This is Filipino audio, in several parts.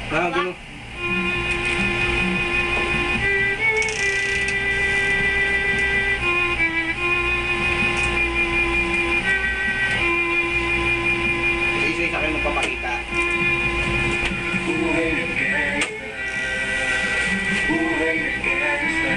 Ah, ganun. Isa-isa kayo magpapakita. Buhay ng gangsta. Buhay ng gangsta.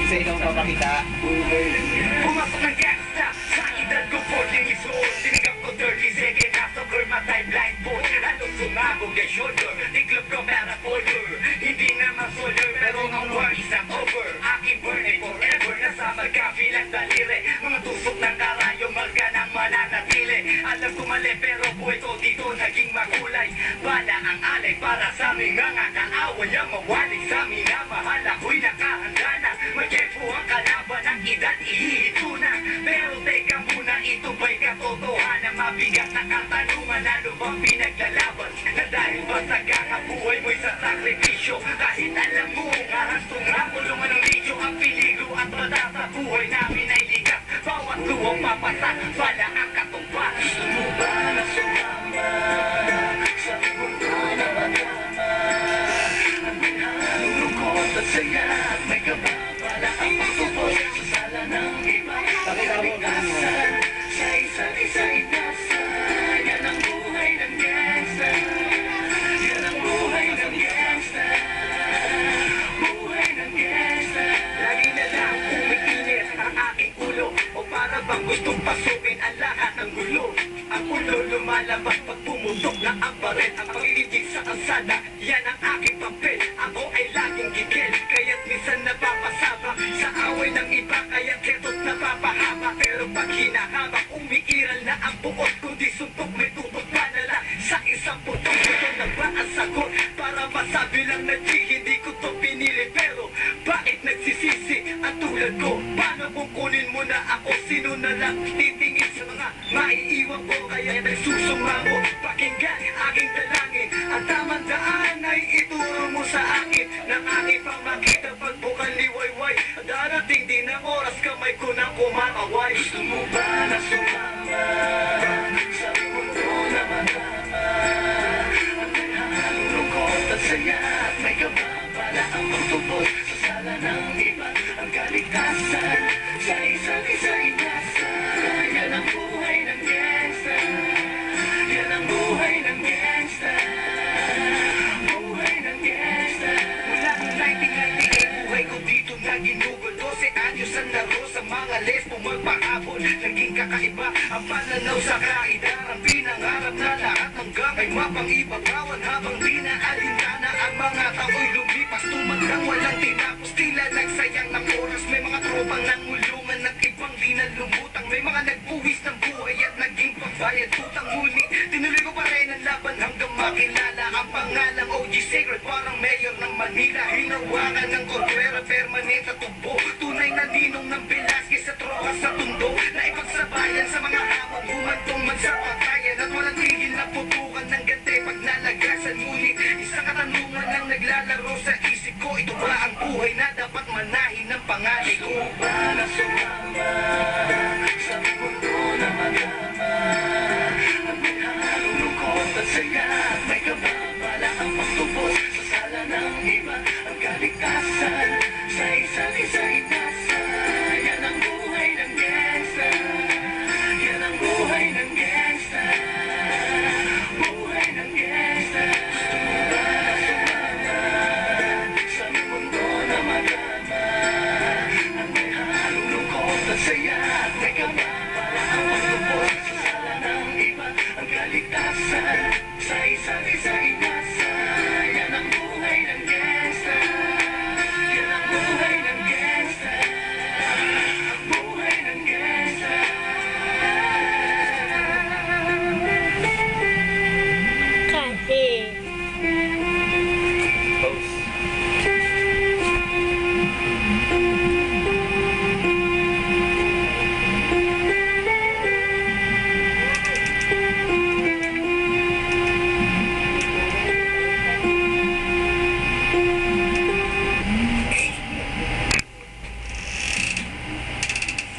Isa-isa magpapakita. Buhay ng gangsta. Pumasok ng gangsta sa edad ko 14 years old. Tinigap ko 30 seconds after girl matay blindfold. Anong sumabog yung shoulder? Tiklop ko para folder. Hindi naman soldier pero ang war is not over. Aking burn ay forever. Nasa magkabilang daliri. Mga tusok ng karayo marga ng mananatili. Alam ko mali pero buhay ko dito naging makulay. Bala ang alay para sa aming mga kaaway. Ang mawalig sa amin na mahal ako'y nakahanda na. Magkempo ang kalaban ng edad ihihito na. Pero teka muna, ito ba'y katotohanan? Mabigat na katanungan, ano bang pinaglalaban? Na dahil basag ang buhay mo'y sa sakripisyo. Kahit alam mo, karastong na kulungan ng lidyo. Ang peligro at mata sa buhay namin ay ligas. Bawat luwang papasa, bala ang katupa. Gusto mo ba na sumama sa mundo na magama? Ang minhalong lungkot at saya at may kaba. Bala ang pagtubos sa sala ng iba. Pagkaligtasan sa isa't isa itasa. Yan ang buhay ng gangsta. Yan ang buhay ng gangsta. Buhay ng gangsta. Lagi na lang umiinit ang aking ulo. O para bang gustong pasukin ang lahat ng gulo. Ang ulo lumalabas pag pumutok na ang baril. Ang pag-iibig sa kalsada, yan ang aking papel. Ako ay laging gigil, kaya't minsan napapasama sa away ng iba, kaya't keto't napapahama. Pero pag hinahama, umiiral na ang buot. Kundi suntok, may tutok panala sa isang putok. Ito na ba ang sagot? Para masabi lang na di, hindi ko to pinili. Pero bakit nagsisisi ang tulad ko? Paano kung kunin mo na ako? Sino na lang titingin sa mga maiiwan ko? Kaya nagsusumamo, pakinggan aking dalangin. Ang tamang daan ay ituro mo sa akin. Nang aking pamakita pagbukal liwayway. Darating din ang oras, kamay ko nang kumakaway. Gusto mo ba na sumama sa mundo na magama? Ang minhalong lungkot at saya at may kababala ang pagtubos sa sala ng iba. Ang kaligtasan sa isa't isa itasa. Yan ang buhay ng gangsta. Yan ang buhay ng gangsta. Buhay ng gangsta. Mula noong 1998, buhay ko dito na ginugol. 12 anyos ang laro sa mga lesbo magpahabol. Naging kakaiba ang pananaw sa kaidaran. Pinangarap na lahat hanggang ay mapang-ibabawan. Habang di na alintana ang mga tao'y lumipas. Tumandang walang tinapos, tila nagsayang ng oras. May mga tropang nangulungan at ibang di na lumutang. May mga nagbuwis ng buhay at naging pagbayad utang. Ngunit tinuloy ko pa rin ang laban hanggang makilala ang pangalang OG Sacred. Parang mayor ng Manila, hinawakan ng korpo